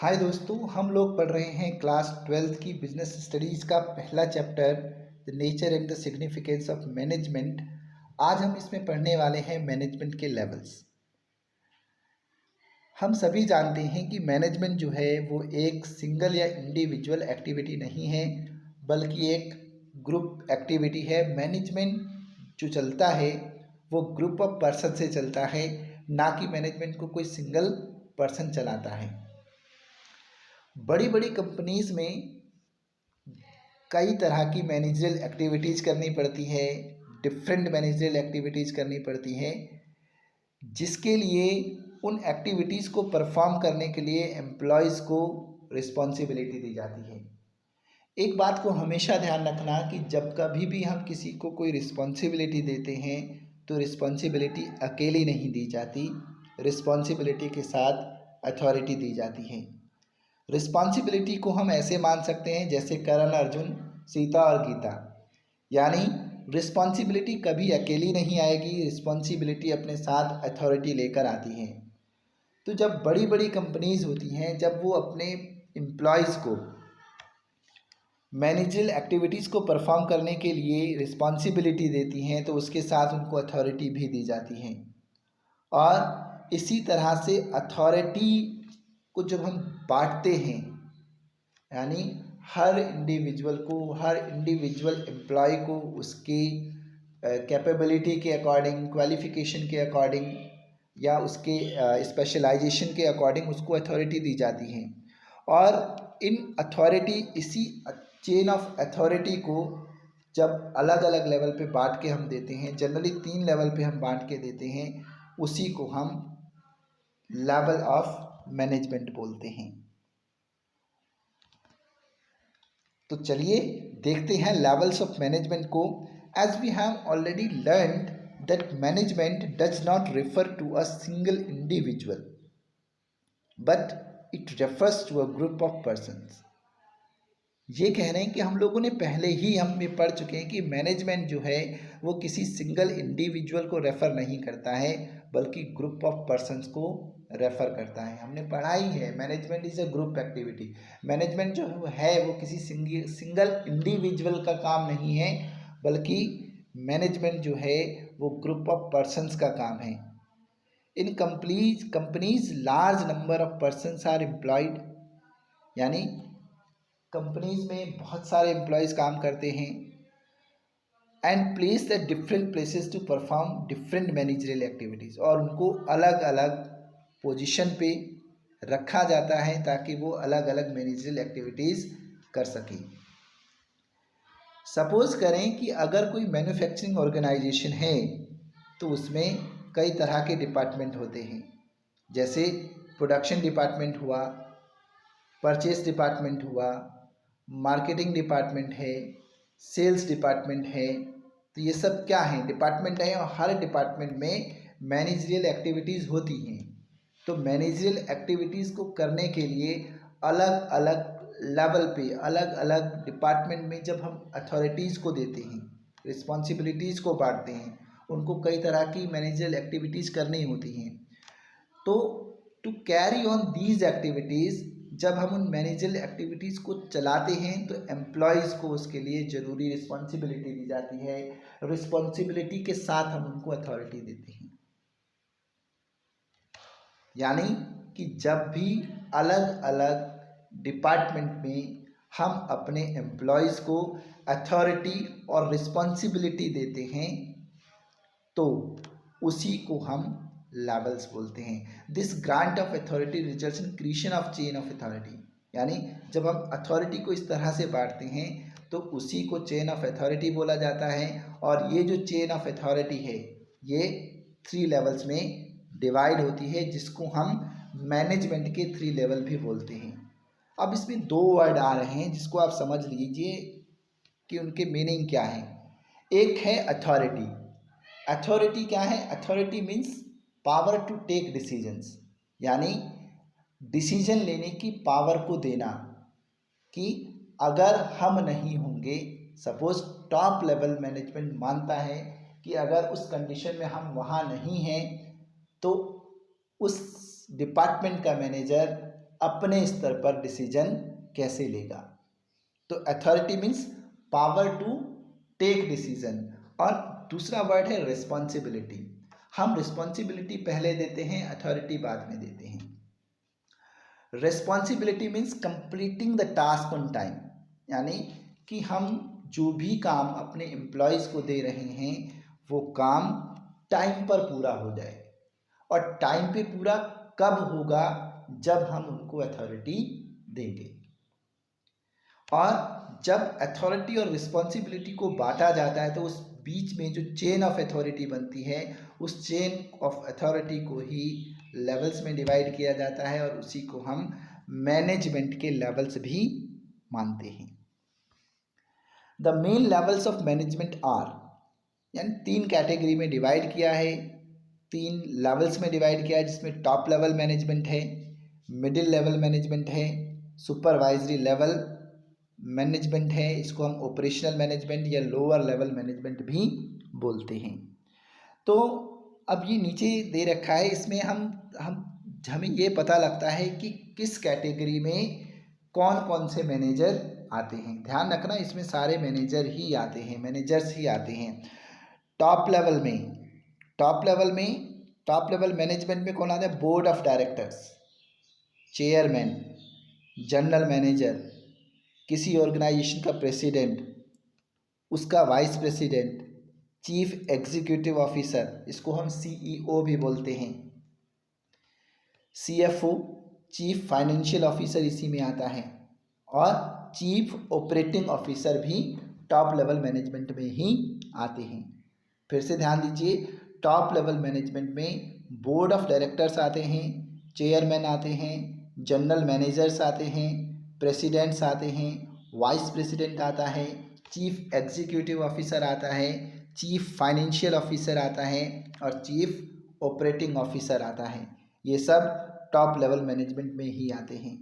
हाय दोस्तों, हम लोग पढ़ रहे हैं क्लास 12th की बिजनेस स्टडीज़ का पहला chapter the nature and the significance of management. आज हम इसमें पढ़ने वाले हैं मैनेजमेंट के लेवल्स। हम सभी जानते हैं कि मैनेजमेंट जो है वो एक सिंगल या इंडिविजुअल एक्टिविटी नहीं है, बल्कि एक ग्रुप एक्टिविटी है। मैनेजमेंट जो चलता है वो ग्रुप ऑफ पर्सन से चलता है, ना कि मैनेजमेंट को कोई सिंगल पर्सन चलाता है। बड़ी बड़ी कंपनीज़ में कई तरह की मैनेजरियल एक्टिविटीज़ करनी पड़ती है, डिफरेंट मैनेजरियल एक्टिविटीज़ करनी पड़ती है, जिसके लिए उन एक्टिविटीज़ को परफॉर्म करने के लिए एम्प्लॉयज़ को रिस्पॉन्सिबिलिटी दी जाती है। एक बात को हमेशा ध्यान रखना कि जब कभी भी हम किसी को कोई रिस्पॉन्सिबिलिटी देते हैं तो रिस्पॉन्सिबिलिटी अकेली नहीं दी जाती, रिस्पॉन्सिबिलिटी के साथ अथॉरिटी दी जाती है। रिस्पॉन्सिबिलिटी को हम ऐसे मान सकते हैं जैसे कर्ण अर्जुन, सीता और गीता। यानी रिस्पॉन्सिबिलिटी कभी अकेली नहीं आएगी, रिस्पॉन्सिबिलिटी अपने साथ अथॉरिटी लेकर आती है। तो जब बड़ी बड़ी कंपनीज होती हैं, जब वो अपने एम्प्लॉयज़ को मैनेजरियल एक्टिविटीज़ को परफॉर्म करने के लिए रिस्पॉन्सिबिलिटी देती हैं तो उसके साथ उनको अथॉरिटी भी दी जाती है। और इसी तरह से अथॉरिटी को जब हम बांटते हैं, यानी हर इंडिविजुअल एम्प्लॉय को उसकी कैपेबिलिटी के अकॉर्डिंग, क्वालिफ़िकेशन के अकॉर्डिंग या उसके स्पेशलाइजेशन के अकॉर्डिंग उसको अथॉरिटी दी जाती है। और इसी चेन ऑफ अथॉरिटी को जब अलग अलग लेवल पे बांट के हम देते हैं, जनरली 3 लेवल पे हम बांट के देते हैं, उसी को हम लेवल ऑफ मैनेजमेंट बोलते हैं। तो चलिए देखते हैं लेवल्स ऑफ मैनेजमेंट को। As we have already learned that management does not refer to a single individual but it refers to a group of persons. ये कह रहे हैं कि हम लोगों ने पहले ही हम ये पढ़ चुके हैं कि मैनेजमेंट जो है वो किसी सिंगल इंडिविजुअल को रेफ़र नहीं करता है, बल्कि ग्रुप ऑफ पर्सन्स को रेफ़र करता है। हमने पढ़ा ही है management is a group activity. Management जो है वो किसी सिंगल इंडिविजुअल का काम नहीं है, बल्कि मैनेजमेंट जो है वो ग्रुप ऑफ पर्सन्स का काम है। इन companies large number of persons are employed, यानी कंपनीज में बहुत सारे एम्प्लॉयज़ काम करते हैं। And place at different places to perform different managerial activities, और उनको अलग अलग पोजीशन पे रखा जाता है ताकि वो अलग अलग मैनेजरियल एक्टिविटीज़ कर सकें। सपोज़ करें कि अगर कोई मैन्युफैक्चरिंग ऑर्गेनाइजेशन है तो उसमें कई तरह के डिपार्टमेंट होते हैं, जैसे प्रोडक्शन डिपार्टमेंट हुआ, परचेस डिपार्टमेंट हुआ, मार्केटिंग डिपार्टमेंट है, सेल्स डिपार्टमेंट है। तो ये सब क्या है, डिपार्टमेंट है, और हर डिपार्टमेंट में मैनेजरियल एक्टिविटीज़ होती हैं। तो मैनेजरियल एक्टिविटीज़ को करने के लिए अलग अलग लेवल पे, अलग अलग डिपार्टमेंट में जब हम अथॉरिटीज़ को देते हैं, रिस्पॉन्सिबिलिटीज़ को बांटते हैं, उनको कई तरह की मैनेजरियल एक्टिविटीज़ करनी होती हैं। तो to carry on these activities, जब हम उन मैनेजरियल एक्टिविटीज़ को चलाते हैं तो एम्प्लॉयज़ को उसके लिए ज़रूरी रिस्पॉन्सिबिलिटी दी जाती है। रिस्पॉन्सिबिलिटी के साथ हम उनको अथॉरिटी देते हैं। यानी कि जब भी अलग अलग डिपार्टमेंट में हम अपने एम्प्लॉयज़ को अथॉरिटी और रिस्पॉन्सिबिलिटी देते हैं तो उसी को हम लेवल्स बोलते हैं। This grant of authority results in creation of chain of authority, यानी जब हम अथॉरिटी को इस तरह से बांटते हैं तो उसी को चेन ऑफ अथॉरिटी बोला जाता है। और ये जो चेन ऑफ अथॉरिटी है ये 3 लेवल्स में डिवाइड होती है, जिसको हम मैनेजमेंट के 3 लेवल भी बोलते हैं। अब इसमें 2 वर्ड आ रहे हैं जिसको आप समझ लीजिए कि उनके मीनिंग क्या है। एक है अथॉरिटी। अथॉरिटी क्या है? Authority means power to take decisions, यानी डिसीजन लेने की पावर को देना, कि अगर हम नहीं होंगे, सपोज टॉप लेवल मैनेजमेंट मानता है कि अगर उस कंडीशन में हम वहाँ नहीं हैं तो उस डिपार्टमेंट का मैनेजर अपने स्तर पर डिसीजन कैसे लेगा। तो authority means power to take decision. और दूसरा वर्ड है रिस्पॉन्सिबिलिटी। हम रिस्पॉन्सिबिलिटी पहले देते हैं, अथॉरिटी बाद में देते हैं। Responsibility means completing the task on time, यानी कि हम जो भी काम अपने एम्प्लॉयज़ को दे रहे हैं वो काम टाइम पर पूरा हो जाए। और टाइम पे पूरा कब होगा, जब हम उनको अथॉरिटी देंगे। और जब अथॉरिटी और रिस्पॉन्सिबिलिटी को बांटा जाता है तो उस बीच में जो चेन ऑफ अथॉरिटी बनती है, उस चेन ऑफ अथॉरिटी को ही लेवल्स में डिवाइड किया जाता है और उसी को हम मैनेजमेंट के लेवल्स भी मानते हैं। The main levels of management are, यानी 3 कैटेगरी में डिवाइड किया है, 3 लेवल्स में डिवाइड किया है, जिसमें टॉप लेवल मैनेजमेंट है, मिडिल लेवल मैनेजमेंट है, सुपरवाइजरी लेवल मैनेजमेंट है, इसको हम ऑपरेशनल मैनेजमेंट या लोअर लेवल मैनेजमेंट भी बोलते हैं। तो अब ये नीचे दे रखा है, इसमें हमें ये पता लगता है कि किस कैटेगरी में कौन कौन से मैनेजर आते हैं। ध्यान रखना, इसमें सारे मैनेजर ही आते हैं, मैनेजर्स ही आते हैं। टॉप लेवल मैनेजमेंट में कौन आता है? Board of directors, chairman, general manager, किसी ऑर्गेनाइजेशन का प्रेसिडेंट, उसका vice president, chief executive officer, इसको हम सीईओ भी बोलते हैं, सीएफओ, चीफ फाइनेंशियल ऑफिसर इसी में आता है, और चीफ ऑपरेटिंग ऑफिसर भी टॉप लेवल मैनेजमेंट में ही आते हैं। फिर से ध्यान दीजिए, टॉप लेवल मैनेजमेंट में बोर्ड ऑफ डायरेक्टर्स आते हैं, चेयरमैन आते हैं, जनरल मैनेजर्स आते हैं, प्रेसिडेंट्स आते हैं, वाइस प्रेसिडेंट आता है, चीफ एग्जीक्यूटिव ऑफिसर आता है, चीफ फाइनेंशियल ऑफिसर आता है और चीफ ऑपरेटिंग ऑफिसर आता है। ये सब टॉप लेवल मैनेजमेंट में ही आते हैं।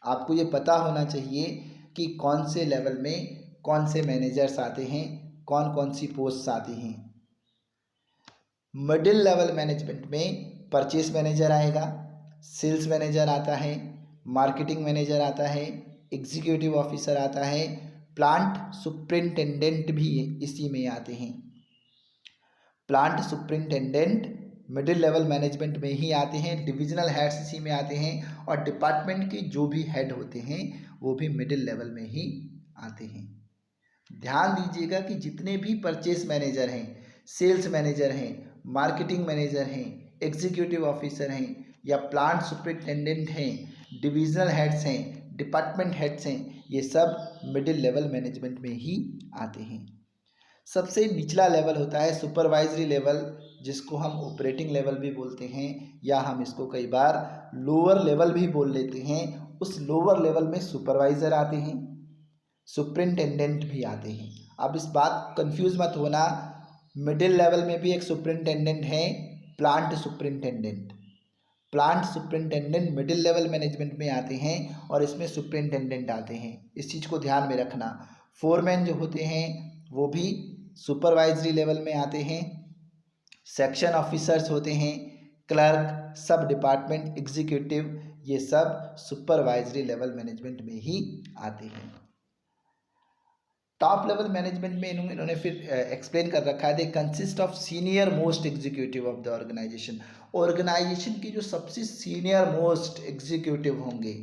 आपको ये पता होना चाहिए कि कौन से लेवल में कौन से मैनेजर्स आते हैं, कौन कौन सी पोस्ट्स आती हैं। मिडिल लेवल मैनेजमेंट में परचेस मैनेजर आएगा, सेल्स मैनेजर आता है, मार्केटिंग मैनेजर आता है, एग्जीक्यूटिव ऑफिसर आता है, प्लांट सुपरिंटेंडेंट भी इसी में आते हैं। Plant superintendent middle level management में ही आते हैं, डिविजनल हेड्स इसी में आते हैं, और डिपार्टमेंट के जो भी हेड होते हैं वो भी मिडिल लेवल में ही आते हैं। ध्यान दीजिएगा कि जितने भी परचेस मैनेजर हैं, सेल्स मैनेजर हैं, मार्केटिंग मैनेजर हैं, एग्जीक्यूटिव ऑफिसर हैं या प्लांट सुपरिंटेंडेंट हैं, डिविजनल हेड्स हैं, डिपार्टमेंट हेड्स हैं, ये सब मिडिल लेवल मैनेजमेंट में ही आते हैं। सबसे निचला लेवल होता है सुपरवाइजरी लेवल, जिसको हम ऑपरेटिंग लेवल भी बोलते हैं या हम इसको कई बार लोअर लेवल भी बोल लेते हैं। उस लोअर लेवल में सुपरवाइज़र आते हैं, सुपरिंटेंडेंट भी आते हैं। अब इस बात कंफ्यूज मत होना, मिडिल लेवल में भी एक सुपरिंटेंडेंट है, plant superintendent. Plant superintendent middle level management में आते हैं और इसमें सुपरिंटेंडेंट आते हैं। इस चीज़ को ध्यान में रखना। फोरमैन जो होते हैं वो भी सुपरवाइजरी लेवल में आते हैं। सेक्शन ऑफिसर्स होते हैं, क्लर्क, सब डिपार्टमेंट एग्जीक्यूटिव, ये सब सुपरवाइजरी लेवल मैनेजमेंट में ही आते हैं। टॉप लेवल मैनेजमेंट में इन्होंने फिर एक्सप्लेन कर रखा है, they consist of senior most executive of the organisation. Organisation की जो सबसे सीनियर मोस्ट एग्जीक्यूटिव होंगे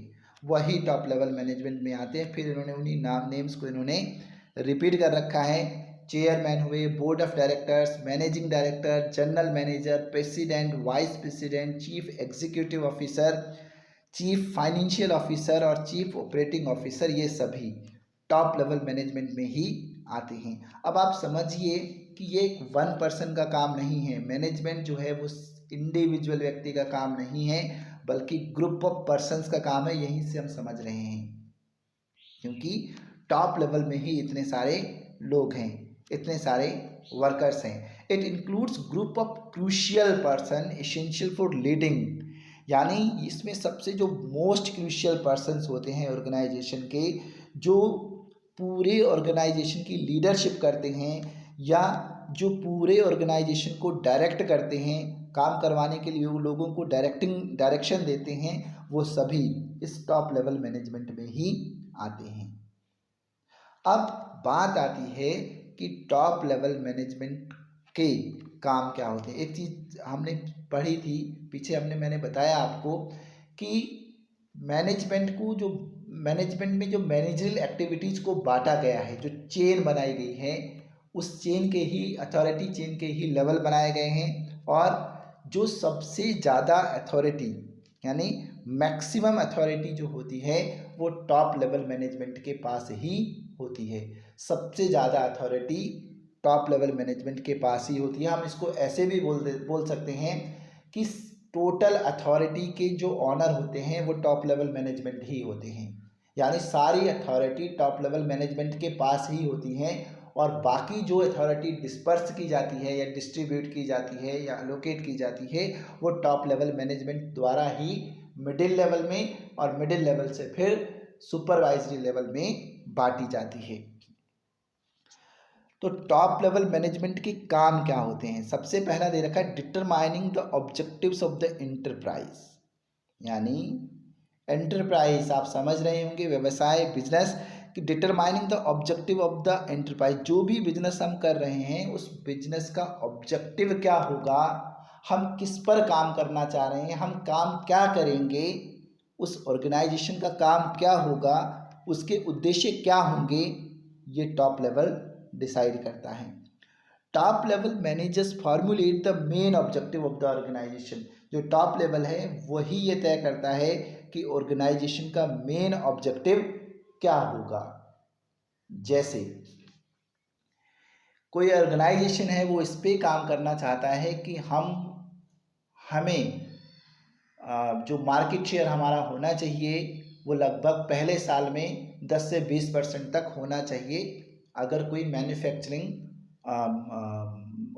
वही टॉप लेवल मैनेजमेंट में आते हैं। फिर इन्होंने उन्हीं नेम्स को इन्होंने रिपीट कर रखा है। चेयरमैन हुए, board of directors, managing director, general manager, president, vice president, chief executive officer, chief financial officer और चीफ ऑपरेटिंग ऑफिसर, ये सभी टॉप लेवल मैनेजमेंट में ही आते हैं। अब आप समझिए कि ये एक वन पर्सन का काम नहीं है। मैनेजमेंट जो है वो इंडिविजुअल व्यक्ति का काम नहीं है, बल्कि ग्रुप ऑफ पर्सन्स का काम है। यहीं से हम समझ रहे हैं, क्योंकि टॉप लेवल में ही इतने सारे लोग हैं, इतने सारे वर्कर्स हैं। It includes group of crucial person essential for leading, यानी इसमें सबसे जो मोस्ट क्रूशियल पर्सन्स होते हैं ऑर्गेनाइजेशन के, जो पूरे ऑर्गेनाइजेशन की लीडरशिप करते हैं या जो पूरे ऑर्गेनाइजेशन को डायरेक्ट करते हैं, काम करवाने के लिए वो लोगों को डायरेक्शन देते हैं, वो सभी इस टॉप लेवल मैनेजमेंट में ही आते हैं। अब बात आती है कि टॉप लेवल मैनेजमेंट के काम क्या होते हैं। एक चीज़ हमने पढ़ी थी पीछे, मैंने बताया आपको कि मैनेजमेंट में जो मैनेजरल एक्टिविटीज़ को बांटा गया है, जो चेन बनाई गई है, उस चेन के ही अथॉरिटी चेन के ही लेवल बनाए गए हैं। और जो सबसे ज़्यादा अथॉरिटी यानी मैक्सिमम अथॉरिटी जो होती है वो टॉप लेवल मैनेजमेंट के पास ही होती है। सबसे ज़्यादा अथॉरिटी टॉप लेवल मैनेजमेंट के पास ही होती है। हम इसको ऐसे भी बोल सकते हैं कि टोटल अथॉरिटी के जो ऑनर होते हैं वो टॉप लेवल मैनेजमेंट ही होते हैं। यानी सारी अथॉरिटी टॉप लेवल मैनेजमेंट के पास ही होती हैं, और बाकी जो अथॉरिटी डिस्पर्स की जाती है या डिस्ट्रीब्यूट की जाती है या एलोकेट की जाती है वो टॉप लेवल मैनेजमेंट द्वारा ही मिडिल लेवल में, और मिडिल लेवल से फिर सुपरवाइजरी लेवल में बांटी जाती है। तो टॉप लेवल मैनेजमेंट के काम क्या होते हैं। सबसे पहला दे रखा है determining the objectives of the enterprise. यानी एंटरप्राइज आप समझ रहे होंगे, व्यवसाय, बिजनेस, कि determining the objective of the enterprise. जो भी बिजनेस हम कर रहे हैं उस बिजनेस का ऑब्जेक्टिव क्या होगा, हम किस पर काम करना चाह रहे हैं, हम काम क्या करेंगे, उस ऑर्गेनाइजेशन का काम क्या होगा, उसके उद्देश्य क्या होंगे, ये टॉप लेवल डिसाइड करता है। Top level managers formulate the main objective of the organisation. जो टॉप लेवल है वही ये तय करता है कि ऑर्गेनाइजेशन का मेन ऑब्जेक्टिव क्या होगा। जैसे कोई ऑर्गेनाइजेशन है वो इस पे काम करना चाहता है कि हमें जो मार्केट शेयर हमारा होना चाहिए वो लगभग पहले साल में 10 से 20% तक होना चाहिए, अगर कोई मैन्युफैक्चरिंग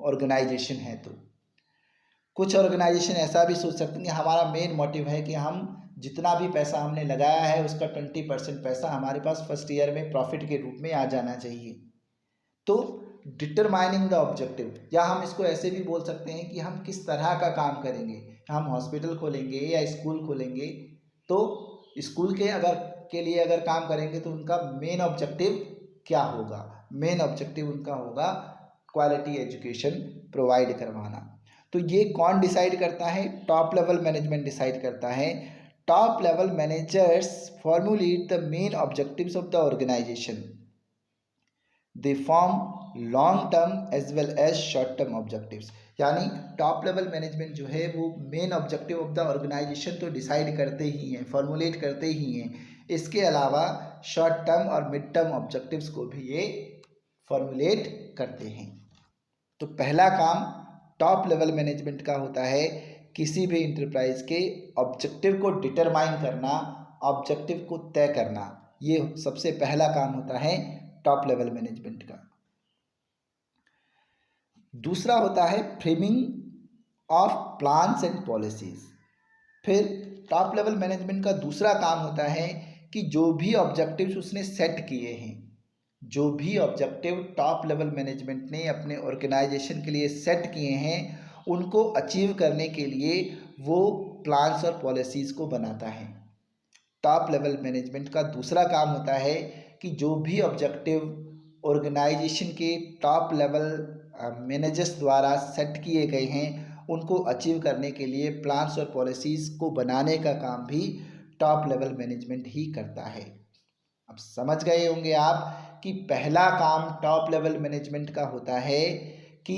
ऑर्गेनाइजेशन है। तो कुछ ऑर्गेनाइजेशन ऐसा भी सोच सकते हैं कि हमारा मेन मोटिव है कि हम जितना भी पैसा हमने लगाया है उसका 20% पैसा हमारे पास फर्स्ट ईयर में प्रॉफिट के रूप में आ जाना चाहिए। तो डिटरमाइनिंग द ऑब्जेक्टिव, या हम इसको ऐसे भी बोल सकते हैं कि हम किस तरह का काम करेंगे। हम हॉस्पिटल खोलेंगे या स्कूल खोलेंगे, तो स्कूल के लिए अगर काम करेंगे तो उनका मेन ऑब्जेक्टिव क्या होगा। मेन ऑब्जेक्टिव उनका होगा क्वालिटी एजुकेशन प्रोवाइड करवाना। तो ये कौन डिसाइड करता है, टॉप लेवल मैनेजमेंट डिसाइड करता है। Top level managers formulate the main objectives of the organisation. They form long term as well as short term objectives. यानी टॉप लेवल मैनेजमेंट जो है वो main objective of the organisation तो decide करते ही हैं, फॉर्मुलेट करते ही हैं, इसके अलावा शॉर्ट टर्म और मिड टर्म ऑब्जेक्टिव्स को भी ये फॉर्मुलेट करते हैं। तो पहला काम टॉप लेवल मैनेजमेंट का होता है किसी भी इंटरप्राइज के ऑब्जेक्टिव को डिटरमाइन करना, ऑब्जेक्टिव को तय करना। ये सबसे पहला काम होता है टॉप लेवल मैनेजमेंट का। दूसरा होता है framing of plans and policies. फिर टॉप लेवल मैनेजमेंट का दूसरा काम होता है कि जो भी ऑब्जेक्टिव्स उसने सेट किए हैं, जो भी ऑब्जेक्टिव टॉप लेवल मैनेजमेंट ने अपने ऑर्गेनाइजेशन के लिए सेट किए हैं उनको अचीव करने के लिए वो प्लान्स और पॉलिसीज़ को बनाता है। टॉप लेवल मैनेजमेंट का दूसरा काम होता है कि जो भी ऑब्जेक्टिव ऑर्गेनाइजेशन के टॉप लेवल मैनेजर्स द्वारा सेट किए गए हैं उनको अचीव करने के लिए प्लान्स और पॉलिसीज़ को बनाने का काम भी टॉप लेवल मैनेजमेंट ही करता है। अब समझ गए होंगे आप कि पहला काम टॉप लेवल मैनेजमेंट का होता है कि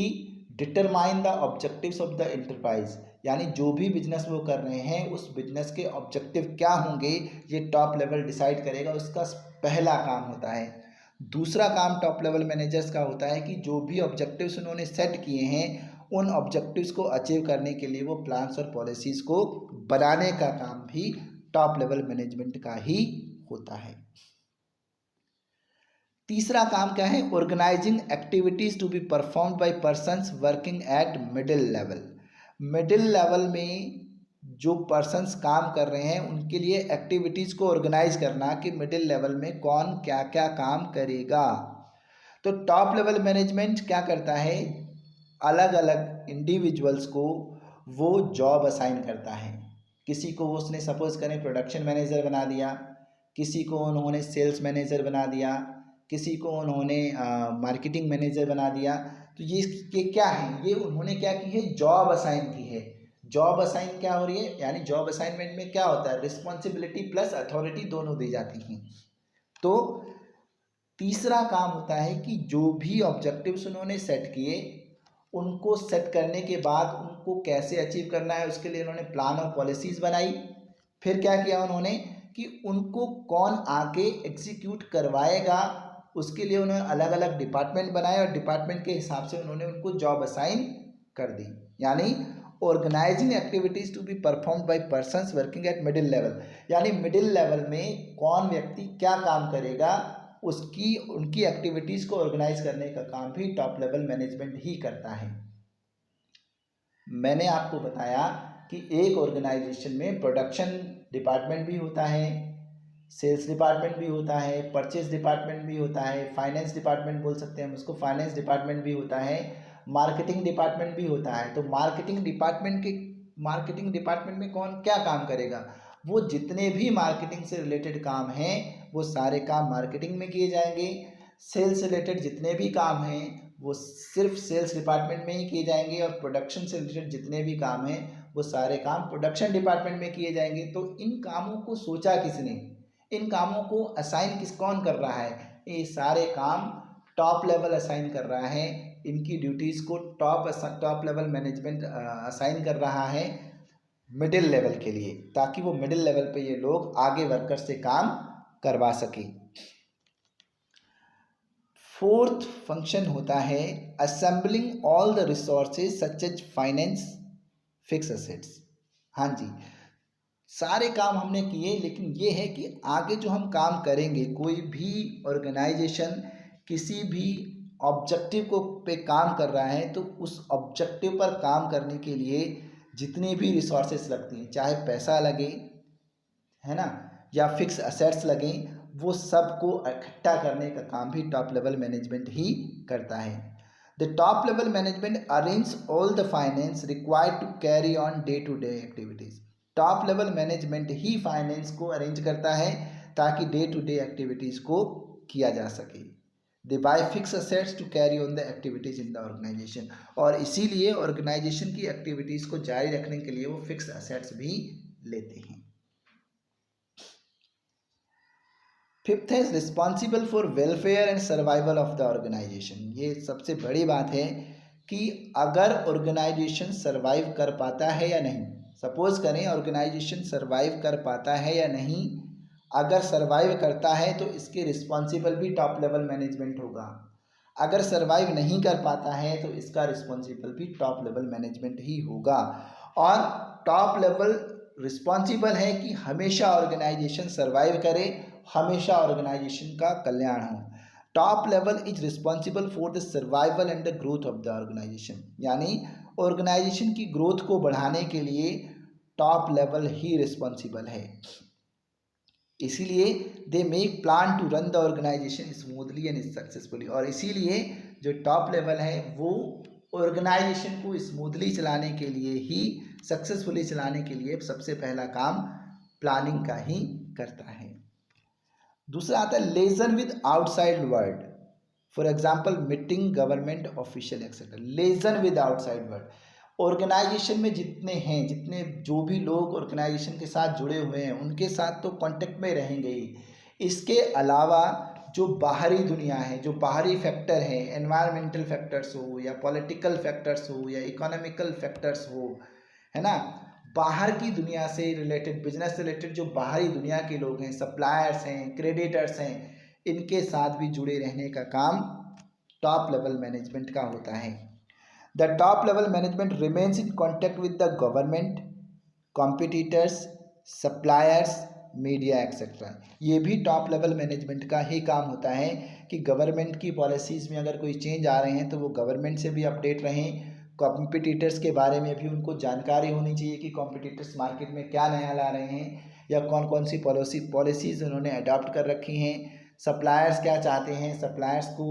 determine the objectives of the enterprise. यानी जो भी बिजनेस वो कर रहे हैं उस बिजनेस के ऑब्जेक्टिव क्या होंगे ये टॉप लेवल डिसाइड करेगा, उसका पहला काम होता है। दूसरा काम टॉप लेवल मैनेजर्स का होता है कि जो भी ऑब्जेक्टिव्स उन्होंने सेट किए हैं उन ऑब्जेक्टिव्स को अचीव करने के लिए वो प्लान्स और पॉलिसीज़ को बनाने का काम भी टॉप लेवल मैनेजमेंट का ही होता है। तीसरा काम क्या है, organising activities to be performed by persons working at middle level. Middle level में जो पर्सन्स काम कर रहे हैं उनके लिए एक्टिविटीज़ को ऑर्गेनाइज करना कि मिडिल लेवल में कौन क्या क्या काम करेगा। तो टॉप लेवल मैनेजमेंट क्या करता है, अलग अलग इंडिविजुअल्स को वो जॉब असाइन करता है। किसी को उसने सपोज करें प्रोडक्शन मैनेजर बना दिया, किसी को उन्होंने सेल्स मैनेजर बना दिया, किसी को उन्होंने मार्केटिंग मैनेजर बना दिया। तो ये क्या है, ये उन्होंने क्या की है, जॉब असाइन की है। जॉब असाइन क्या हो रही है, यानी जॉब असाइनमेंट में क्या होता है, रिस्पॉन्सिबिलिटी प्लस अथॉरिटी दोनों दी जाती हैं। तो तीसरा काम होता है कि जो भी ऑब्जेक्टिव्स उन्होंने सेट किए, उनको सेट करने के बाद उनको कैसे अचीव करना है, उसके लिए उन्होंने प्लान और पॉलिसीज़ बनाई। फिर क्या किया उन्होंने कि उनको कौन आके एग्जीक्यूट करवाएगा, उसके लिए उन्होंने अलग अलग डिपार्टमेंट बनाए और डिपार्टमेंट के हिसाब से उन्होंने उनको जॉब असाइन कर दी। यानी organising activities to be performed by persons working at middle level, यानी मिडिल लेवल में कौन व्यक्ति क्या काम करेगा, उनकी एक्टिविटीज़ को ऑर्गेनाइज करने का काम भी टॉप लेवल मैनेजमेंट ही करता है। मैंने आपको बताया कि एक ऑर्गेनाइजेशन में प्रोडक्शन डिपार्टमेंट भी होता है, सेल्स डिपार्टमेंट भी होता है, परचेज डिपार्टमेंट भी होता है, फाइनेंस डिपार्टमेंट बोल सकते हैं हम उसको, फाइनेंस डिपार्टमेंट भी होता है, मार्केटिंग डिपार्टमेंट भी होता है। तो मार्केटिंग डिपार्टमेंट में कौन क्या काम करेगा, वो जितने भी मार्केटिंग से रिलेटेड काम हैं वो सारे काम मार्केटिंग में किए जाएंगे। सेल्स से रिलेटेड जितने भी काम हैं वो सिर्फ सेल्स डिपार्टमेंट में ही किए जाएंगे, और प्रोडक्शन से रिलेटेड जितने भी काम हैं वो सारे काम प्रोडक्शन डिपार्टमेंट में किए जाएंगे। तो इन कामों को सोचा किसने, इन कामों को असाइन कौन कर रहा है, ये सारे काम टॉप लेवल असाइन कर रहा है। इनकी ड्यूटीज़ को टॉप लेवल मैनेजमेंट असाइन कर रहा है मिडिल लेवल के लिए, ताकि वो मिडिल लेवल पे ये लोग आगे वर्कर से काम करवा सके। फोर्थ फंक्शन होता है assembling all the resources such as finance, fixed assets. हाँ जी, सारे काम हमने किए, लेकिन ये है कि आगे जो हम काम करेंगे, कोई भी ऑर्गेनाइजेशन किसी भी ऑब्जेक्टिव पे काम कर रहा है, तो उस ऑब्जेक्टिव पर काम करने के लिए जितने भी रिसोर्सेस लगती हैं, चाहे पैसा लगे, है ना, या फिक्स असेट्स लगें, वो सब को इकट्ठा करने का काम भी टॉप लेवल मैनेजमेंट ही करता है। The top level management arrange all the finance required to carry on day to day activities. Top level management ही फाइनेंस को अरेंज करता है ताकि डे टू डे एक्टिविटीज़ को किया जा सके। They buy fix assets to carry on the activities in the organisation, और इसीलिए ऑर्गेनाइजेशन की एक्टिविटीज़ को जारी रखने के लिए वो फिक्स असेट्स भी लेते हैं। फिफ्थ है responsible for welfare and survival of the organisation. ये सबसे बड़ी बात है कि अगर ऑर्गेनाइजेशन सर्वाइव कर पाता है या नहीं, सपोज करें ऑर्गेनाइजेशन सर्वाइव कर पाता है या नहीं, अगर सर्वाइव करता है तो इसके रिस्पॉन्सिबल भी टॉप लेवल मैनेजमेंट होगा। अगर सर्वाइव नहीं कर पाता है तो इसका रिस्पॉन्सिबल भी टॉप लेवल मैनेजमेंट ही होगा। और टॉप लेवल रिस्पॉन्सिबल है कि हमेशा ऑर्गेनाइजेशन सर्वाइव करे, हमेशा ऑर्गेनाइजेशन का कल्याण हो। Top level is responsible for the survival and the growth of the organisation, यानी ऑर्गेनाइजेशन की ग्रोथ को बढ़ाने के लिए टॉप लेवल ही रिस्पॉन्सिबल है। इसीलिए they make plan to run the organisation smoothly and successfully, और इसीलिए जो टॉप लेवल है वो ऑर्गेनाइजेशन को स्मूथली चलाने के लिए ही, सक्सेसफुली चलाने के लिए सबसे पहला काम प्लानिंग का ही करता है। दूसरा आता है liaison with outside world, for example meeting, government official etcetera. Liaison with outside world, organisation में जितने जो भी लोग ऑर्गेनाइजेशन के साथ जुड़े हुए हैं उनके साथ तो कांटेक्ट में रहेंगे ही, इसके अलावा जो बाहरी दुनिया है, जो बाहरी फैक्टर हैं, एनवायरमेंटल फैक्टर्स हो या पॉलिटिकल फैक्टर्स हो या इकोनॉमिकल फैक्टर्स हो, है ना, बाहर की दुनिया से रिलेटेड, बिजनेस से रिलेटेड जो बाहरी दुनिया के लोग हैं, सप्लायर्स हैं, क्रेडिटर्स हैं, इनके साथ भी जुड़े रहने का काम टॉप लेवल मैनेजमेंट का होता है। The top level management remains in contact with the government, competitors, suppliers, media etcetera. ये भी टॉप लेवल मैनेजमेंट का ही काम होता है कि गवर्नमेंट की पॉलिसीज़ में अगर कोई चेंज आ रहे हैं तो वो गवर्नमेंट से भी अपडेट रहें, कॉम्पिटिटर्स के बारे में भी उनको जानकारी होनी चाहिए कि कॉम्पिटिटर्स मार्केट में क्या नया ला रहे हैं या कौन कौन सी पॉलिसीज़ उन्होंने अडॉप्ट कर रखी हैं, सप्लायर्स क्या चाहते हैं, सप्लायर्स को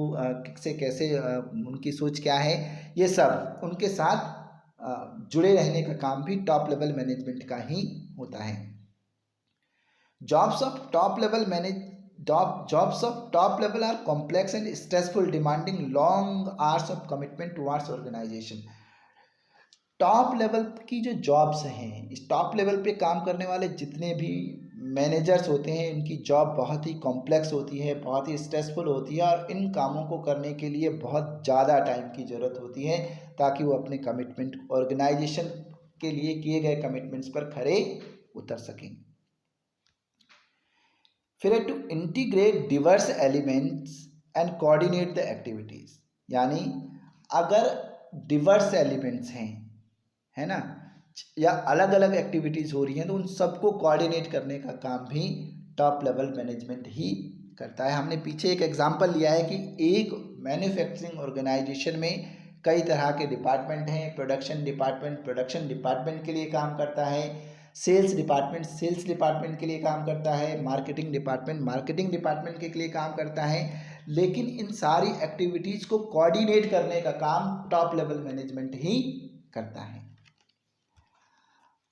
से कैसे उनकी सोच क्या है, ये सब उनके साथ जुड़े रहने का काम भी टॉप लेवल मैनेजमेंट का ही होता है। Jobs of top level are complex and stressful, demanding long hours of commitment towards organisation. Top level की जो जॉब्स हैं, इस टॉप लेवल पे काम करने वाले जितने भी मैनेजर्स होते हैं, इनकी जॉब बहुत ही कॉम्प्लेक्स होती है, बहुत ही स्ट्रेसफुल होती है और इन कामों को करने के लिए बहुत ज़्यादा टाइम की ज़रूरत होती है ताकि वो अपने कमिटमेंट, ऑर्गेनाइजेशन के लिए किए गए कमिटमेंट्स पर खरे उतर सकें। फिर है to integrate diverse elements and coordinate the activities, यानी अगर डिवर्स एलिमेंट्स हैं, है ना, या अलग अलग एक्टिविटीज़ हो रही हैं, तो उन सबको कोऑर्डिनेट करने का काम भी टॉप लेवल मैनेजमेंट ही करता है। हमने पीछे एक एग्जांपल लिया है कि एक मैन्युफैक्चरिंग ऑर्गेनाइजेशन में कई तरह के डिपार्टमेंट हैं। प्रोडक्शन डिपार्टमेंट के लिए काम करता है, सेल्स डिपार्टमेंट के लिए काम करता है, मार्केटिंग डिपार्टमेंट के लिए काम करता है। लेकिन इन सारी एक्टिविटीज़ को कोऑर्डिनेट करने का काम टॉप लेवल मैनेजमेंट ही करता है।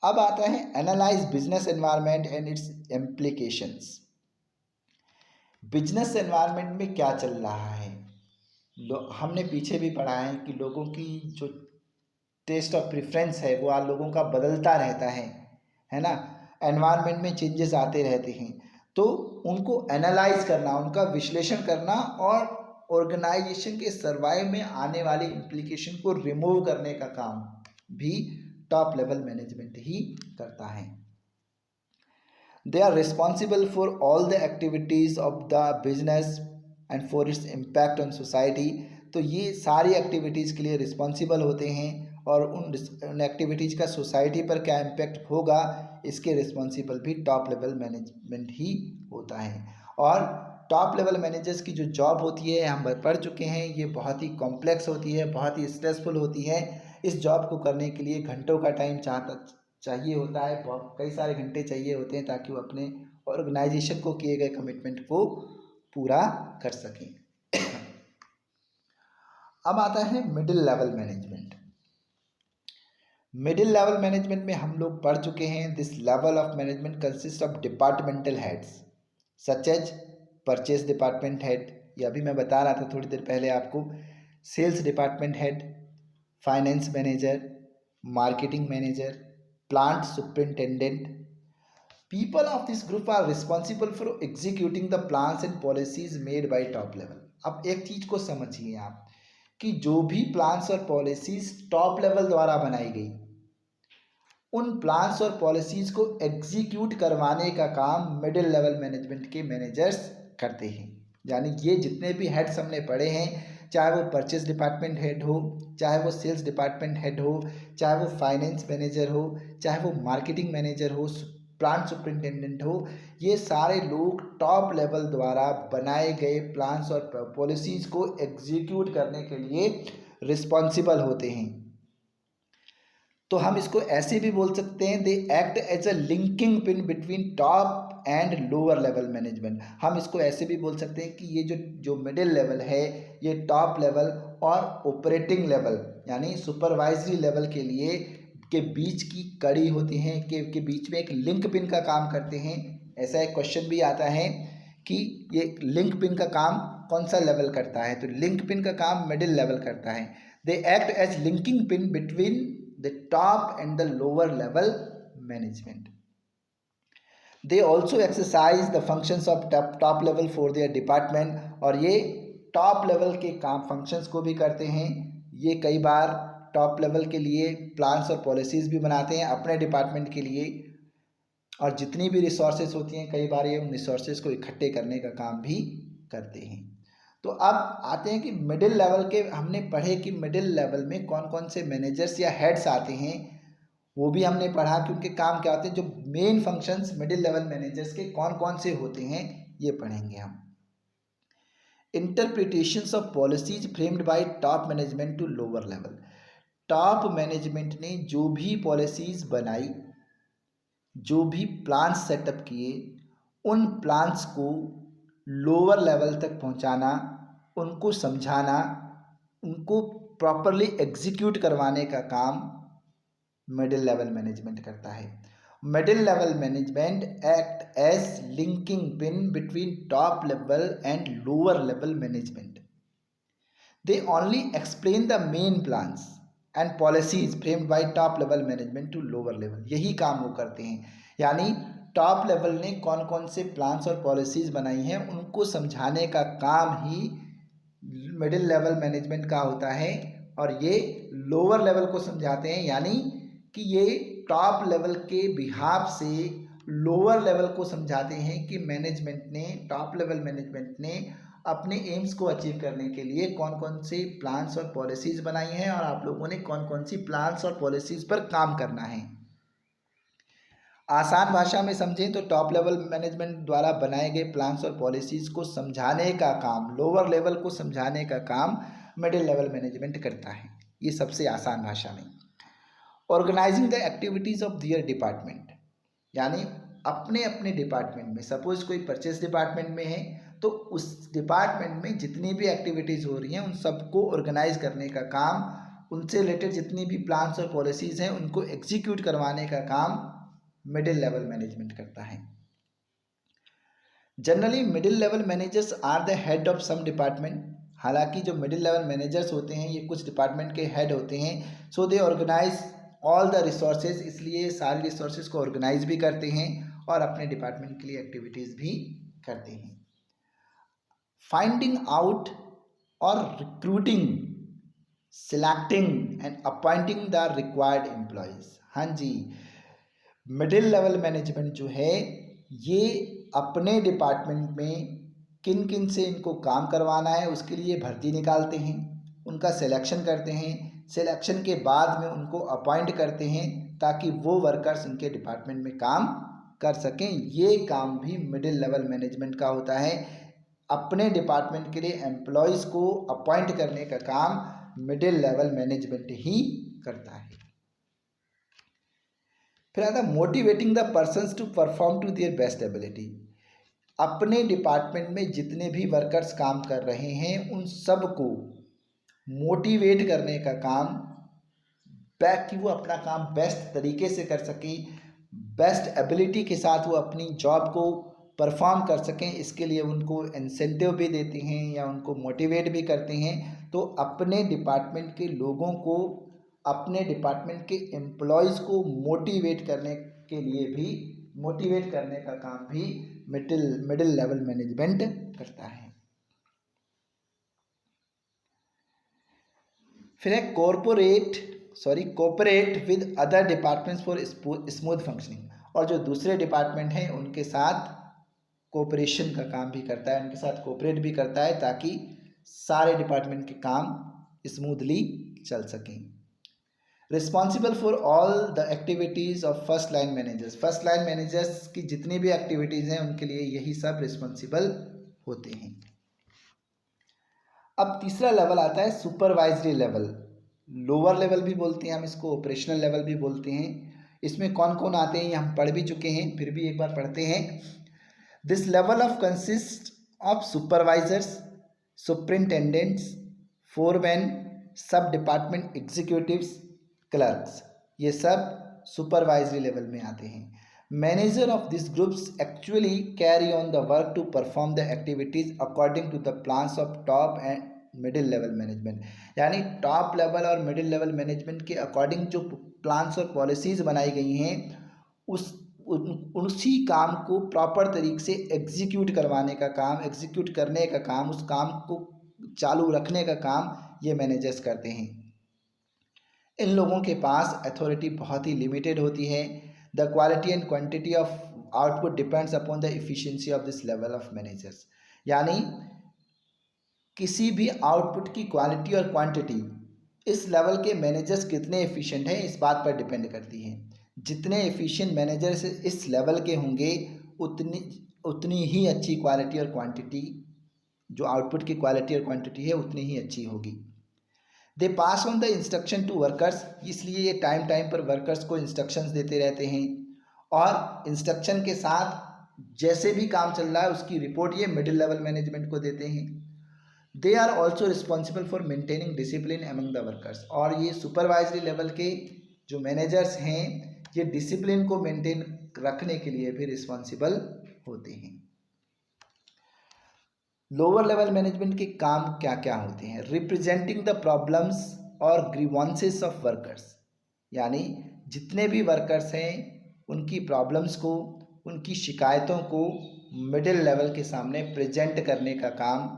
अब आता है analyse business environment and it's implications. Business environment में क्या चल रहा है, हमने पीछे भी पढ़ा है कि लोगों की जो टेस्ट ऑफ प्रेफरेंस है वो लोगों का बदलता रहता है ना, एनवायरनमेंट में चेंजेस आते रहते हैं। तो उनको एनालाइज करना, उनका विश्लेषण करना और ऑर्गेनाइजेशन के सर्वाइव में आने वाली इम्प्लीकेशन को रिमूव करने का काम भी टॉप लेवल मैनेजमेंट ही करता है। They are responsible for all the activities of the business and for its impact on society. तो ये सारी एक्टिविटीज़ के लिए रिस्पॉन्सिबल होते हैं और उन एक्टिविटीज़ का सोसाइटी पर क्या इम्पैक्ट होगा, इसके रिस्पॉन्सिबल भी टॉप लेवल मैनेजमेंट ही होता है। और टॉप लेवल मैनेजर्स की जो जॉब होती है, हम पढ़ चुके हैं, ये बहुत ही कॉम्प्लेक्स होती है, बहुत ही स्ट्रेसफुल होती है। इस जॉब को करने के लिए घंटों का टाइम चाहिए होता है, बहुत कई सारे घंटे चाहिए होते हैं ताकि वो अपने ऑर्गेनाइजेशन को किए गए कमिटमेंट को पूरा कर सकें। अब आता है middle level management. Middle level management में हम लोग पढ़ चुके हैं, this level of management consist of departmental heads such as purchase department head, ये अभी मैं बता रहा था थोड़ी देर पहले आपको, sales department head, finance manager, marketing manager, plant superintendent. People of this group are responsible for executing the plans and policies made by top level. अब एक चीज को समझिए आप कि जो भी प्लान्स और पॉलिसीज टॉप लेवल द्वारा बनाई गई, उन प्लान्स और पॉलिसीज को एग्जीक्यूट करवाने का काम मिडिल लेवल मैनेजमेंट के मैनेजर्स करते हैं। यानी ये जितने भी हेड्स हमने पढ़े हैं, चाहे वो परचेज डिपार्टमेंट हेड हो, चाहे वो सेल्स डिपार्टमेंट हेड हो, चाहे वो फाइनेंस मैनेजर हो, चाहे वो मार्केटिंग मैनेजर हो, प्लांट सुपरिटेंडेंट हो, ये सारे लोग टॉप लेवल द्वारा बनाए गए प्लान्स और पॉलिसीज को एग्जीक्यूट करने के लिए रिस्पॉन्सिबल होते हैं। तो हम इसको ऐसे भी बोल सकते हैं, they act as a linking pin between top and lower level management. हम इसको ऐसे भी बोल सकते हैं कि ये जो मिडिल लेवल है, ये टॉप लेवल और ऑपरेटिंग लेवल यानी सुपरवाइजरी लेवल के लिए के बीच की कड़ी होती हैं, के बीच में एक लिंक पिन का काम करते हैं। ऐसा एक क्वेश्चन भी आता है कि ये लिंक पिन का काम कौन सा लेवल करता है, तो लिंक पिन का काम मिडिल लेवल करता है। They act as linking pin between the top and the lower level management. They also exercise the functions of top level for their department, और ये टॉप लेवल के काम फंक्शंस को भी करते हैं। ये कई बार टॉप लेवल के लिए प्लान्स और पॉलिसीज़ भी बनाते हैं अपने डिपार्टमेंट के लिए, और जितनी भी रिसोर्सेज होती हैं कई बार ये उन रिसोर्सेज को इकट्ठे करने का काम भी करते हैं। तो अब आते हैं कि मिडिल लेवल के, हमने पढ़े कि मिडिल लेवल में कौन कौन से मैनेजर्स या हेड्स आते हैं, वो भी हमने पढ़ा कि उनके काम क्या होते हैं। जो main functions middle level managers के कौन कौन से होते हैं ये पढ़ेंगे हम। Interpretations of policies framed by top management to lower level. Top management ने जो भी पॉलिसीज बनाई, जो भी प्लान्स सेटअप किए, उन प्लान्स को लोअर लेवल तक पहुंचाना, उनको समझाना, उनको प्रॉपरली एग्जीक्यूट करवाने का काम मिडिल लेवल मैनेजमेंट करता है। Middle level management act as linking pin between top level and lower level management. They only explain the main plans and policies framed by top level management to lower level. यही काम वो करते हैं, यानी top level ने कौन कौन से प्लान्स और पॉलिसीज बनाई हैं उनको समझाने का काम ही मिडिल लेवल मैनेजमेंट का होता है, और ये लोअर लेवल को समझाते हैं, यानी कि ये टॉप लेवल के बिहाफ से लोअर लेवल को समझाते हैं कि मैनेजमेंट ने, टॉप लेवल मैनेजमेंट ने अपने एम्स को अचीव करने के लिए कौन कौन से प्लान्स और पॉलिसीज बनाई हैं और आप लोगों ने कौन कौन सी प्लान्स और पॉलिसीज पर काम करना है। आसान भाषा में समझें तो टॉप लेवल मैनेजमेंट द्वारा बनाए गए प्लान्स और पॉलिसीज को समझाने का काम, लोअर लेवल को समझाने का काम मिडिल लेवल मैनेजमेंट करता है। ये सबसे आसान भाषा में। Organising the activities of their department, यानी अपने अपने डिपार्टमेंट में, सपोज कोई परचेस डिपार्टमेंट में है तो उस डिपार्टमेंट में जितनी भी एक्टिविटीज़ हो रही हैं उन सबको ऑर्गेनाइज करने का काम, उनसे रिलेटेड जितनी भी प्लान्स और पॉलिसीज़ हैं उनको एग्जीक्यूट करवाने का काम मिडिल लेवल मैनेजमेंट करता है। Generally middle level managers are the head of some department. हालांकि जो मिडिल लेवल मैनेजर्स होते हैं ये कुछ डिपार्टमेंट के हेड होते हैं। So they organise all the resources, इसलिए सारे रिसोर्सेज को ऑर्गेनाइज भी करते हैं और अपने डिपार्टमेंट के लिए एक्टिविटीज़ भी करते हैं। फाइंडिंग आउट और recruiting, selecting and appointing the required employees. हाँ जी, मिडिल लेवल मैनेजमेंट जो है ये अपने डिपार्टमेंट में किन किन से इनको काम करवाना है उसके लिए भर्ती निकालते हैं, उनका सिलेक्शन करते हैं, सिलेक्शन के बाद में उनको अपॉइंट करते हैं ताकि वो वर्कर्स उनके डिपार्टमेंट में काम कर सकें। ये काम भी मिडिल लेवल मैनेजमेंट का होता है। अपने डिपार्टमेंट के लिए एम्प्लॉयज़ को अपॉइंट करने का काम मिडिल लेवल मैनेजमेंट ही करता है। फिर आता है motivating the persons to perform to their best ability. अपने डिपार्टमेंट में जितने भी वर्कर्स काम कर रहे हैं उन सब को मोटिवेट करने का काम, कि वो अपना काम बेस्ट तरीके से कर सकें, बेस्ट एबिलिटी के साथ वो अपनी जॉब को परफॉर्म कर सकें, इसके लिए उनको इंसेंटिव भी देते हैं या उनको मोटिवेट भी करते हैं। तो अपने डिपार्टमेंट के लोगों को, अपने डिपार्टमेंट के एम्प्लॉयज़ को मोटिवेट करने के लिए भी, मोटिवेट करने का काम भी मिडिल लेवल मैनेजमेंट करता है। फिर है cooperate with other departments for smooth functioning, और जो दूसरे डिपार्टमेंट हैं उनके साथ कोऑपरेशन का काम भी करता है, उनके साथ कोऑपरेट भी करता है ताकि सारे डिपार्टमेंट के काम स्मूथली चल सकें। Responsible for all the activities of first line managers, first line managers की जितनी भी एक्टिविटीज़ हैं उनके लिए यही सब रिस्पॉन्सिबल होते हैं। अब तीसरा लेवल आता है सुपरवाइजरी लेवल। लोअर लेवल भी बोलते हैं हम इसको, ऑपरेशनल लेवल भी बोलते हैं। इसमें कौन कौन आते हैं ये हम पढ़ भी चुके हैं, फिर भी एक बार पढ़ते हैं। This level of consist of supervisors, superintendents, foreman, sub department executives, clerks, ये सब सुपरवाइजरी लेवल में आते हैं। Manager of this groups actually carry on the work to perform the activities according to the plans of top and middle level management, यानी top level और middle level management के according जो plans और policies बनाई गई हैं उसी काम को प्रॉपर तरीके से एग्जीक्यूट करवाने का काम, एग्जीक्यूट करने का काम, उस काम को चालू रखने का काम ये मैनेजर्स करते हैं। इन लोगों के पास अथॉरिटी बहुत ही लिमिटेड होती है। The quality and quantity of output depends upon the efficiency of this level of managers, यानी किसी भी आउटपुट की क्वालिटी और क्वांटिटी इस लेवल के मैनेजर्स कितने एफिशिएंट हैं इस बात पर डिपेंड करती है। जितने एफिशिएंट मैनेजर्स इस लेवल के होंगे उतनी ही अच्छी क्वालिटी और क्वांटिटी, जो आउटपुट की क्वालिटी और क्वांटिटी है उतनी ही अच्छी होगी। They pass on the instruction to workers, इसलिए ये टाइम टाइम पर वर्कर्स को इंस्ट्रक्शंस देते रहते हैं और इंस्ट्रक्शन के साथ जैसे भी काम चल रहा है उसकी रिपोर्ट ये मिडिल लेवल मैनेजमेंट को देते हैं। They are also responsible for maintaining discipline among the workers, और ये सुपरवाइजरी लेवल के जो मैनेजर्स हैं ये डिसिप्लिन को मेंटेन रखने के लिए भी रिस्पॉन्सिबल होते हैं। लोअर लेवल मैनेजमेंट के काम क्या क्या होते हैं? रिप्रेजेंटिंग द प्रॉब्लम्स और ग्रीवांसेस ऑफ वर्कर्स, यानी जितने भी वर्कर्स हैं उनकी प्रॉब्लम्स को, उनकी शिकायतों को मिडिल लेवल के सामने प्रेजेंट करने का काम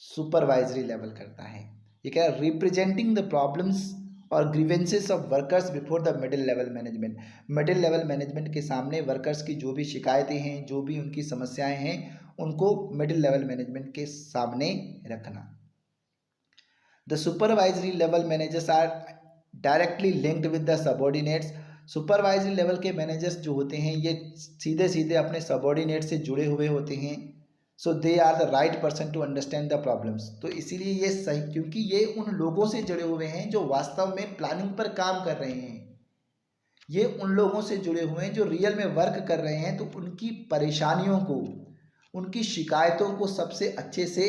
सुपरवाइजरी लेवल करता है। ये क्या है? रिप्रेजेंटिंग द प्रॉब्लम्स और grievances of workers before the middle level management. Middle level management के सामने वर्कर्स की जो भी शिकायतें हैं, जो भी उनकी समस्याएं हैं, उनको मिडिल लेवल मैनेजमेंट के सामने रखना। The supervisory level managers are directly linked with the subordinates. Supervisory level के मैनेजर्स जो होते हैं ये सीधे सीधे अपने सबॉर्डिनेट से जुड़े हुए होते हैं। So they are the right person to understand the problems. तो इसीलिए ये सही, क्योंकि ये उन लोगों से जुड़े हुए हैं जो वास्तव में प्लानिंग पर काम कर रहे हैं, ये उन लोगों से जुड़े हुए हैं जो रियल में वर्क कर रहे हैं। तो उनकी परेशानियों को, उनकी शिकायतों को सबसे अच्छे से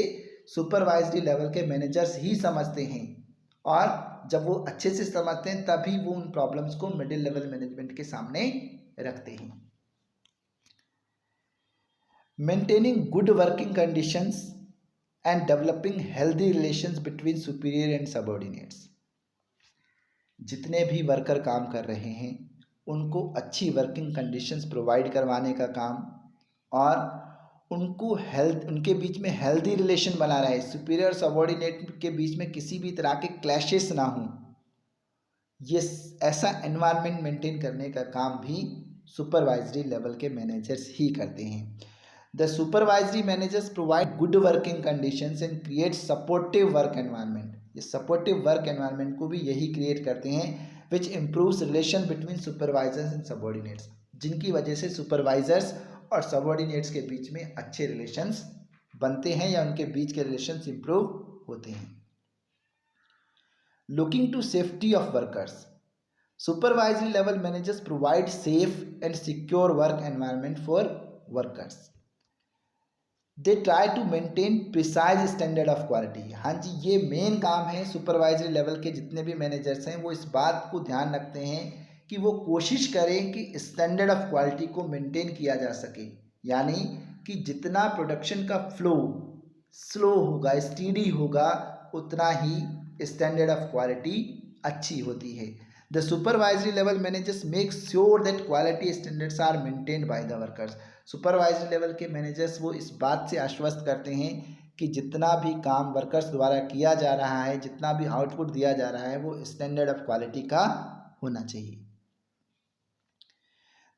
सुपरवाइजरी लेवल के मैनेजर्स ही समझते हैं, और जब वो अच्छे से समझते हैं तभी वो उन प्रॉब्लम्स को मिडिल लेवल मैनेजमेंट के सामने रखते हैं। Maintaining good working conditions and developing healthy relations between superior and subordinates। जितने भी वर्कर काम कर रहे हैं उनको अच्छी वर्किंग कंडीशंस प्रोवाइड करवाने का काम, और उनको उनके बीच में हेल्दी रिलेशन बना रहे, सुपीरियर सबॉर्डिनेट के बीच में किसी भी तरह के क्लैशेस ना हो, ये ऐसा एनवायरनमेंट मेंटेन करने का काम भी सुपरवाइजरी लेवल के मैनेजर्स ही करते हैं। The supervisory managers provide good working conditions and create supportive work environment। ये supportive work environment को भी यही create करते हैं, which improves relation between supervisors and subordinates, जिनकी वजह से supervisors और subordinates के बीच में अच्छे relations बनते हैं या उनके बीच के relations improve होते हैं। Looking to safety of workers, supervisory level managers provide safe and secure work environment for workers। They try to maintain precise standard of quality. हाँ जी, ये मेन काम है सुपरवाइजरी लेवल के जितने भी मैनेजर्स हैं वो इस बात को ध्यान रखते हैं कि वो कोशिश करें कि स्टैंडर्ड ऑफ क्वालिटी को मेंटेन किया जा सके, यानी कि जितना प्रोडक्शन का फ्लो स्लो होगा, स्टीडी होगा, उतना ही स्टैंडर्ड ऑफ क्वालिटी अच्छी होती है। The supervisory level managers make sure that quality standards are maintained by the workers. Supervisory level के मैनेजर्स वो इस बात से आश्वस्त करते हैं कि जितना भी काम वर्कर्स द्वारा किया जा रहा है, जितना भी आउटपुट दिया जा रहा है, वो स्टैंडर्ड ऑफ क्वालिटी का होना चाहिए।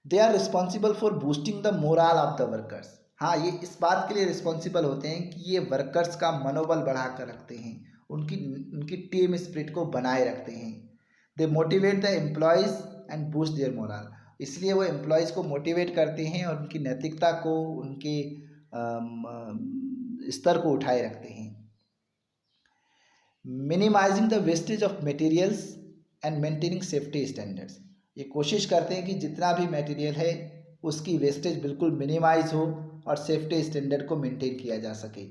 They are responsible for boosting the morale of the workers. हाँ, ये इस बात के लिए रिस्पॉन्सिबल होते हैं कि ये वर्कर्स का मनोबल बढ़ा कर रखते हैं, उनकी टीम स्पिरिट को बनाए रखते हैं। They motivate the employees and boost their morale. इसलिए वो एम्प्लॉयज़ को मोटिवेट करते हैं और उनकी नैतिकता को, उनके स्तर को उठाए रखते हैं। Minimising the wastage of materials and maintaining safety standards. ये कोशिश करते हैं कि जितना भी मटेरियल है उसकी वेस्टेज बिल्कुल मिनिमाइज हो और सेफ्टी स्टैंडर्ड को मेंटेन किया जा सके।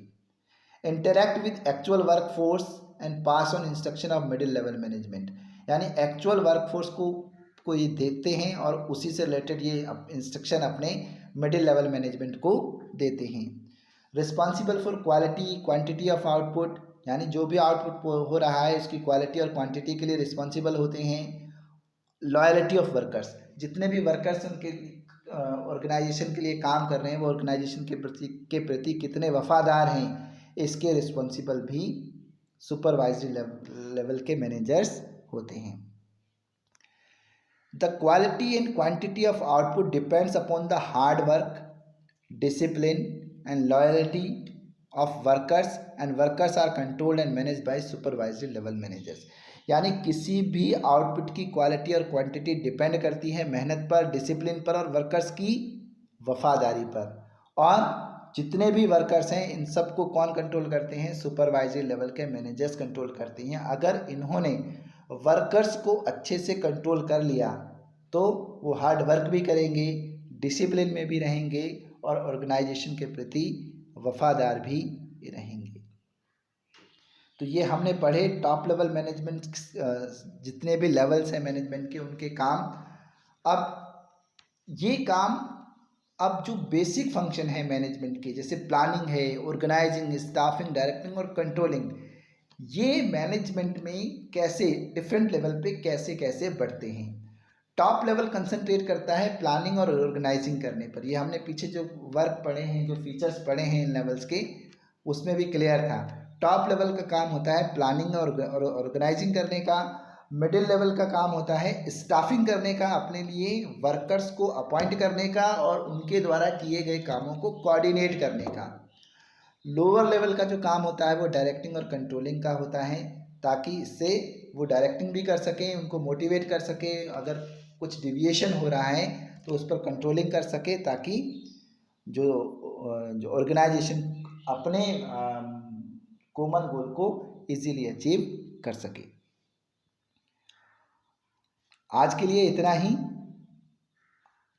Interact with actual work force and pass on instruction of middle level management, यानी एक्चुअल वर्क फोर्स को ये देखते हैं और उसी से रिलेटेड ये इंस्ट्रक्शन अपने मिडिल लेवल मैनेजमेंट को देते हैं। Responsible for quality quantity of output, यानी जो भी आउटपुट हो रहा है उसकी क्वालिटी और क्वांटिटी के लिए रिस्पॉन्सिबल होते हैं। लॉयल्टी ऑफ वर्कर्स, जितने भी वर्कर्स उनके ऑर्गेनाइजेशन के लिए काम कर रहे हैं वो ऑर्गेनाइजेशन के प्रति कितने वफादार हैं, इसके रिस्पॉन्सिबल भी सुपरवाइजरी लेवल के मैनेजर्स होते हैं। The quality and quantity of output depends upon the hard work, discipline and loyalty of workers and workers are controlled and managed by supervisory level managers. यानी किसी भी आउटपुट की quality और quantity depend करती है मेहनत पर, डिसिप्लिन पर और वर्कर्स की वफादारी पर। और जितने भी वर्कर्स हैं इन सब को कौन कंट्रोल करते हैं? सुपरवाइजरी लेवल के मैनेजर्स कंट्रोल करते हैं। अगर इन्होंने वर्कर्स को अच्छे से कंट्रोल कर लिया तो वो हार्ड वर्क भी करेंगे, डिसिप्लिन में भी रहेंगे और ऑर्गेनाइजेशन के प्रति वफादार भी रहेंगे। तो ये हमने पढ़े टॉप लेवल मैनेजमेंट, जितने भी लेवल्स हैं मैनेजमेंट के उनके काम। अब ये काम, अब जो बेसिक फंक्शन है मैनेजमेंट के, जैसे प्लानिंग है, ऑर्गेनाइजिंग, स्टाफिंग, डायरेक्टिंग और कंट्रोलिंग, ये मैनेजमेंट में कैसे डिफरेंट लेवल पे कैसे कैसे बढ़ते हैं। टॉप लेवल कंसंट्रेट करता है प्लानिंग और ऑर्गेनाइजिंग करने पर। ये हमने पीछे जो वर्क पढ़े हैं, जो फीचर्स पढ़े हैं इन लेवल्स के, उसमें भी क्लियर था। टॉप लेवल का काम होता है प्लानिंग और ऑर्गेनाइजिंग करने का। मिडिल लेवल का काम होता है स्टाफिंग करने का, अपने लिए वर्कर्स को अपॉइंट करने का और उनके द्वारा किए गए कामों को कोऑर्डिनेट करने का। लोअर लेवल का जो काम होता है वो डायरेक्टिंग और कंट्रोलिंग का होता है, ताकि इससे वो डायरेक्टिंग भी कर सकें, उनको मोटिवेट कर सकें, अगर कुछ डिविएशन हो रहा है तो उस पर कंट्रोलिंग कर सके, ताकि जो जो ऑर्गेनाइजेशन अपने कॉमन गोल को इजीली अचीव कर सके। आज के लिए इतना ही।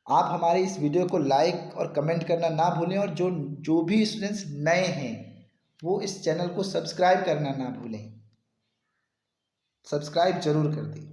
आप हमारे इस वीडियो को लाइक और कमेंट करना ना भूलें, और जो जो भी स्टूडेंट्स नए हैं वो इस चैनल को सब्सक्राइब करना ना भूलें। सब्सक्राइब जरूर कर दें।